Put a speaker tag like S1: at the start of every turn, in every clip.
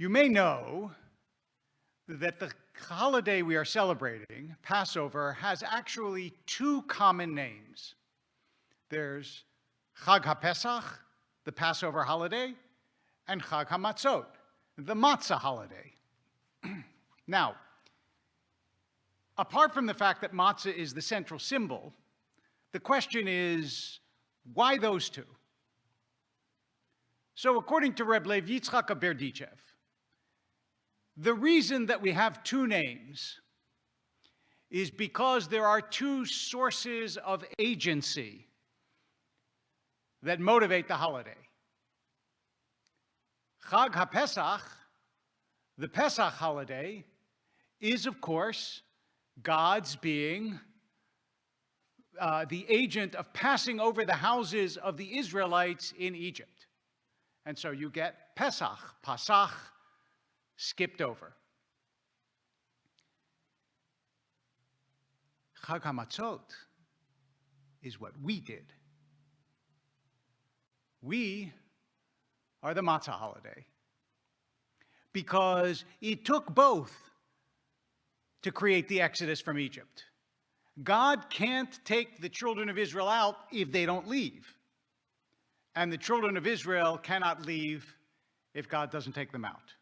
S1: You may know that the holiday we are celebrating, Passover, has actually two common names. There's Chag HaPesach, the Passover holiday, and Chag HaMatzot, the Matzah holiday. Now, apart from the fact that matzah is the central symbol, the question is, why those two? So according to Reb Lev Yitzchak Berdichev, the reason that we have two names is because there are two sources of agency that motivate the holiday. Chag HaPesach, the Pesach holiday, is, of course, God's being the agent of passing over the houses of the Israelites in Egypt. And so you get Pesach, Pasach, skipped over. Chag HaMatzot is what we did. We are the matzah holiday because it took both to create the Exodus from Egypt. God can't take the children of Israel out if they don't leave. And the children of Israel cannot leave if God doesn't take them out.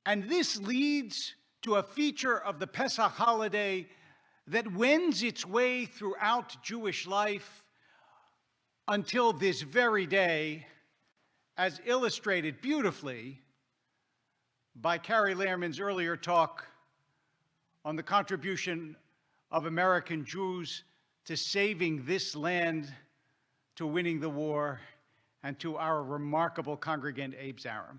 S1: And this leads to a feature of the Pesach holiday that wends its way throughout Jewish life until this very day, as illustrated beautifully by Carrie Lehrman's earlier talk on the contribution of American Jews to saving this land, to winning the war, and to our remarkable congregant Abe Zarum.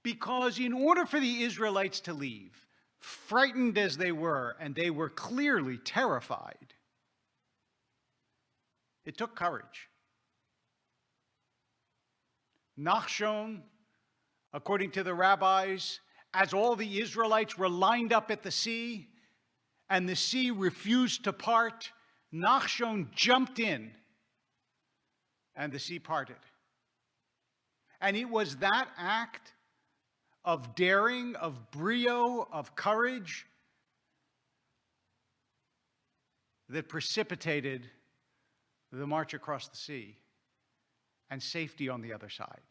S1: Because in order for the Israelites to leave, frightened as they were, and they were clearly terrified, it took courage. Nachshon, according to the rabbis, as all the Israelites were lined up at the sea, and the sea refused to part, Nachshon jumped in, and the sea parted. And it was that act of daring, of brio, of courage that precipitated the march across the sea and safety on the other side.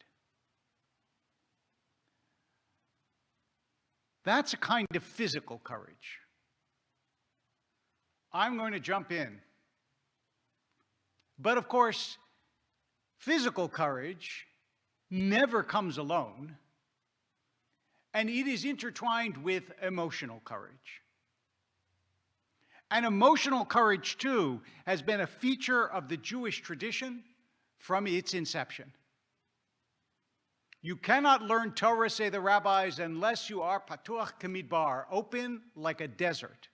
S1: That's a kind of physical courage. I'm going to jump in. But of course, physical courage never comes alone, and it is intertwined with emotional courage. And emotional courage, too, has been a feature of the Jewish tradition from its inception. You cannot learn Torah, say the rabbis, unless you are patuach kamidbar, open like a desert.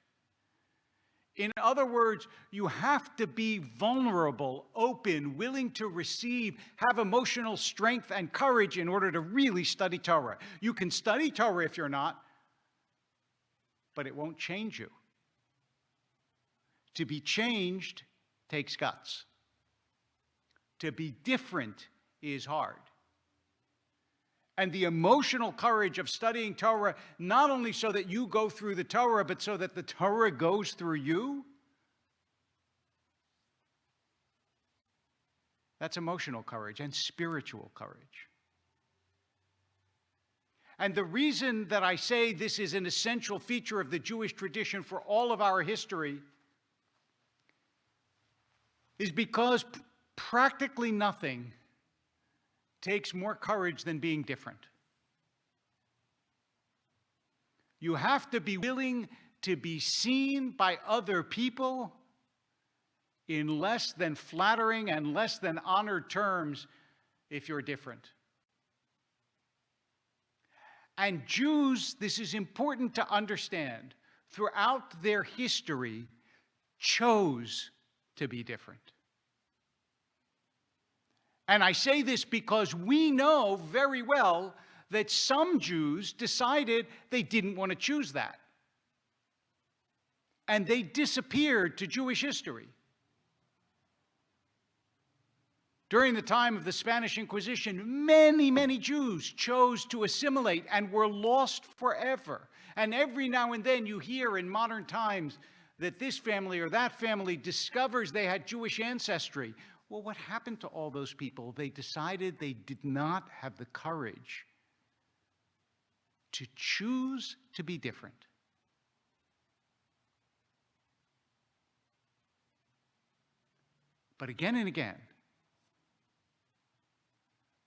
S1: In other words, you have to be vulnerable, open, willing to receive, have emotional strength and courage in order to really study Torah. You can study Torah if you're not, but it won't change you. To be changed takes guts. To be different is hard. And the emotional courage of studying Torah, not only so that you go through the Torah, but so that the Torah goes through you, that's emotional courage and spiritual courage. And the reason that I say this is an essential feature of the Jewish tradition for all of our history is because practically nothing takes more courage than being different. You have to be willing to be seen by other people in less than flattering and less than honored terms if you're different. And Jews, this is important to understand, throughout their history, chose to be different. And I say this because we know very well that some Jews decided they didn't want to choose that. And they disappeared to Jewish history. During the time of the Spanish Inquisition, many Jews chose to assimilate and were lost forever. And every now and then you hear in modern times that this family or that family discovers they had Jewish ancestry. Well, what happened to all those people? They decided they did not have the courage to choose to be different. But again and again,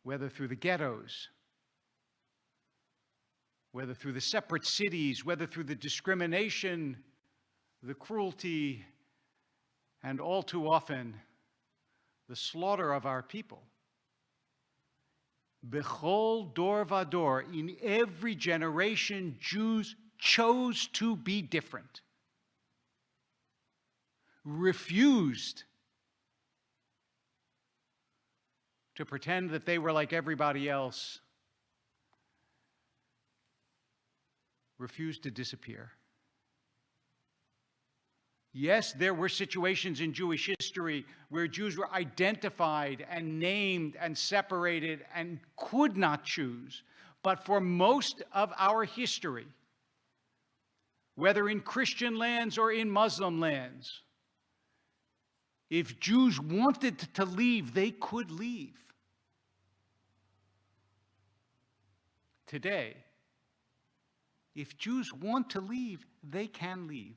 S1: whether through the ghettos, whether through the separate cities, whether through the discrimination, the cruelty, and all too often, the slaughter of our people. Bechol dor vador, in every generation, Jews chose to be different, refused to pretend that they were like everybody else, refused to disappear. Yes, there were situations in Jewish history where Jews were identified and named and separated and could not choose. But for most of our history, whether in Christian lands or in Muslim lands, if Jews wanted to leave, they could leave. Today, if Jews want to leave, they can leave.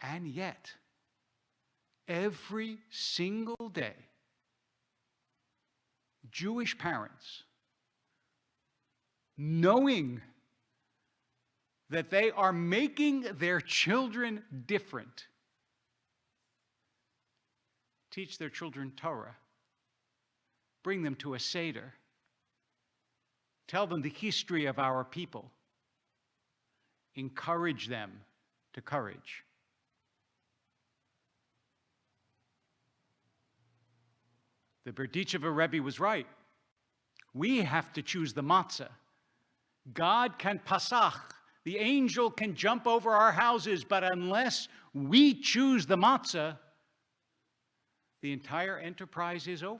S1: And yet, every single day, Jewish parents, knowing that they are making their children different, teach their children Torah, bring them to a Seder, tell them the history of our people, encourage them to courage. The Berditchever Rebbe was right. We have to choose the matzah. God can pasach. The angel can jump over our houses, but unless we choose the matzah, the entire enterprise is over.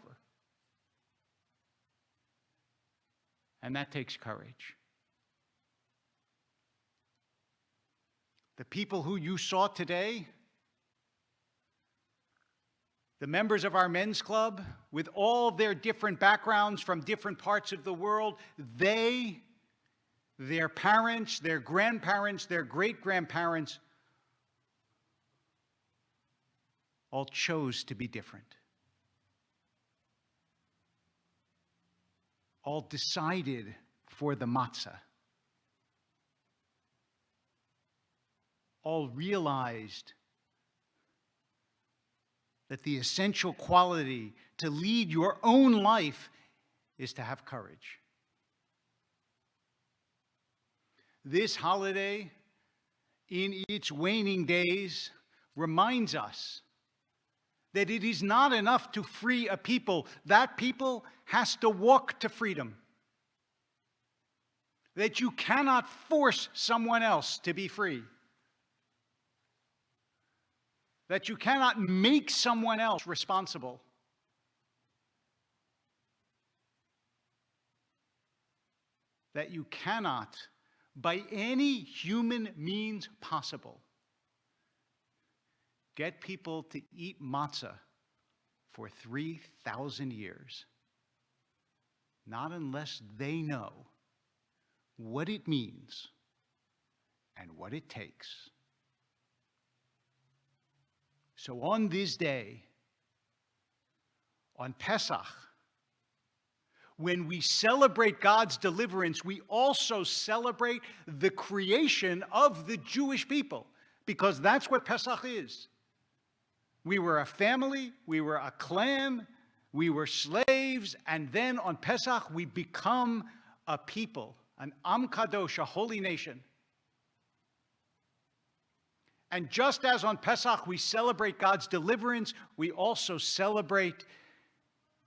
S1: And that takes courage. The people who you saw today, the members of our men's club, with all their different backgrounds from different parts of the world, they, their parents, their grandparents, their great-grandparents, all chose to be different. All decided for the matzah. All realized that the essential quality to lead your own life is to have courage. This holiday, in its waning days, reminds us that it is not enough to free a people. That people has to walk to freedom. That you cannot force someone else to be free. That you cannot make someone else responsible. That you cannot, by any human means possible, get people to eat matzah for 3,000 years. Not unless they know what it means and what it takes. So on this day, on Pesach, when we celebrate God's deliverance, we also celebrate the creation of the Jewish people, because that's what Pesach is. We were a family, we were a clan, we were slaves, and then on Pesach we become a people, an Am Kadosh, a holy nation. And just as on Pesach we celebrate God's deliverance, we also celebrate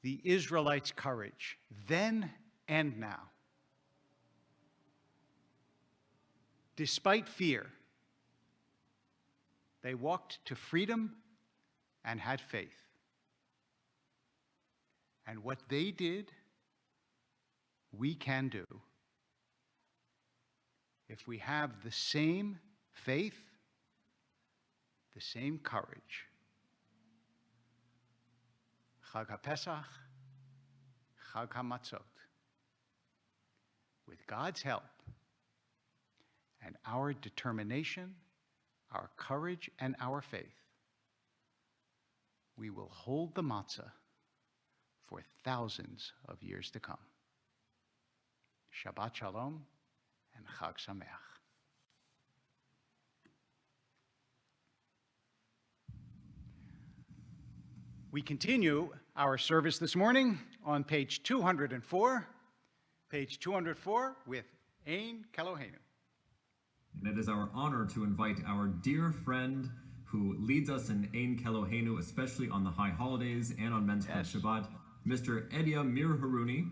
S1: the Israelites' courage, then and now. Despite fear, they walked to freedom and had faith. And what they did, we can do. If we have the same faith, the same courage. Chag HaPesach, Chag HaMatzot. With God's help and our determination, our courage, and our faith, we will hold the matzah for thousands of years to come. Shabbat Shalom and Chag Sameach. We continue our service this morning on page 204. Page 204 with Ein Kelohenu.
S2: And it is our honor to invite our dear friend who leads us in Ein Kelohenu, especially on the high holidays and on Men's Shabbat, Mr. Edia Mir Haruni,